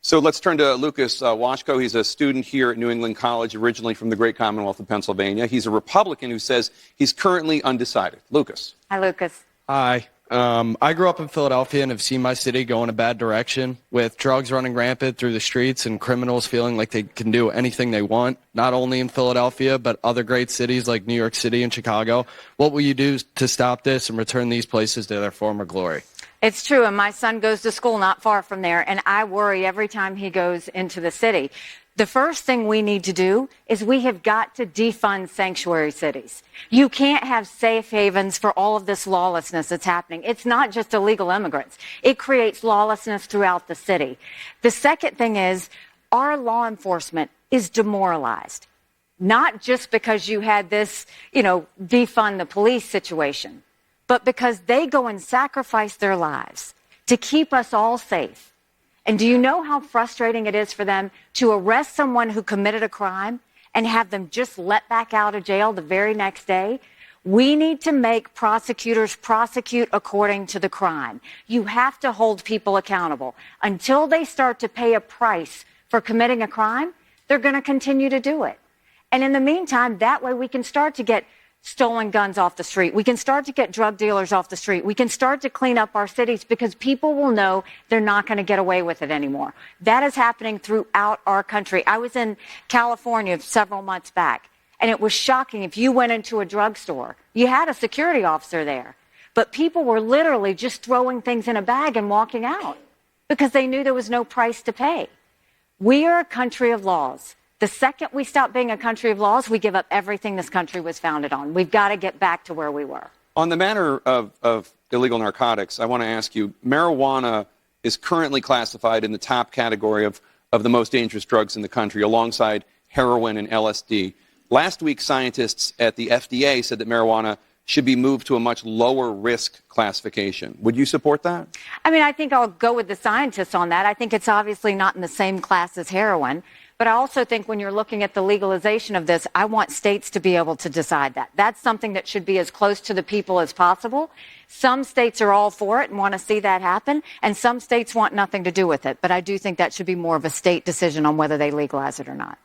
So let's turn to Lucas Washko. He's a student here at New England College, originally from the great Commonwealth of Pennsylvania. He's a Republican who says he's currently undecided. Lucas. Hi, Lucas. Hi. I grew up in Philadelphia and have seen my city go in a bad direction with drugs running rampant through the streets and criminals feeling like they can do anything they want, not only in Philadelphia, but other great cities like New York City and Chicago. What will you do to stop this and return these places to their former glory? It's true, and my son goes to school not far from there, and I worry every time he goes into the city. The first thing we need to do is we have got to defund sanctuary cities. You can't have safe havens for all of this lawlessness that's happening. It's not just illegal immigrants. It creates lawlessness throughout the city. The second thing is our law enforcement is demoralized, not just because you had this, defund the police situation, but because they go and sacrifice their lives to keep us all safe. And do you know how frustrating it is for them to arrest someone who committed a crime and have them just let back out of jail the very next day? We need to make prosecutors prosecute according to the crime. You have to hold people accountable. Until they start to pay a price for committing a crime, they're going to continue to do it. And in the meantime, that way we can start to get stolen guns off the street. We can start to get drug dealers off the street. We can start to clean up our cities because people will know they're not going to get away with it anymore. That is happening throughout our country. I was in California several months back, and it was shocking. If you went into a drugstore, you had a security officer there, but people were literally just throwing things in a bag and walking out because they knew there was no price to pay. We are a country of laws. The second we stop being a country of laws, we give up everything this country was founded on. We've got to get back to where we were. On the matter of illegal narcotics, I want to ask you, marijuana is currently classified in the top category of the most dangerous drugs in the country, alongside heroin and LSD. Last week, scientists at the FDA said that marijuana should be moved to a much lower risk classification. Would you support that? I think I'll go with the scientists on that. I think it's obviously not in the same class as heroin. But I also think when you're looking at the legalization of this, I want states to be able to decide that. That's something that should be as close to the people as possible. Some states are all for it and want to see that happen, and some states want nothing to do with it. But I do think that should be more of a state decision on whether they legalize it or not.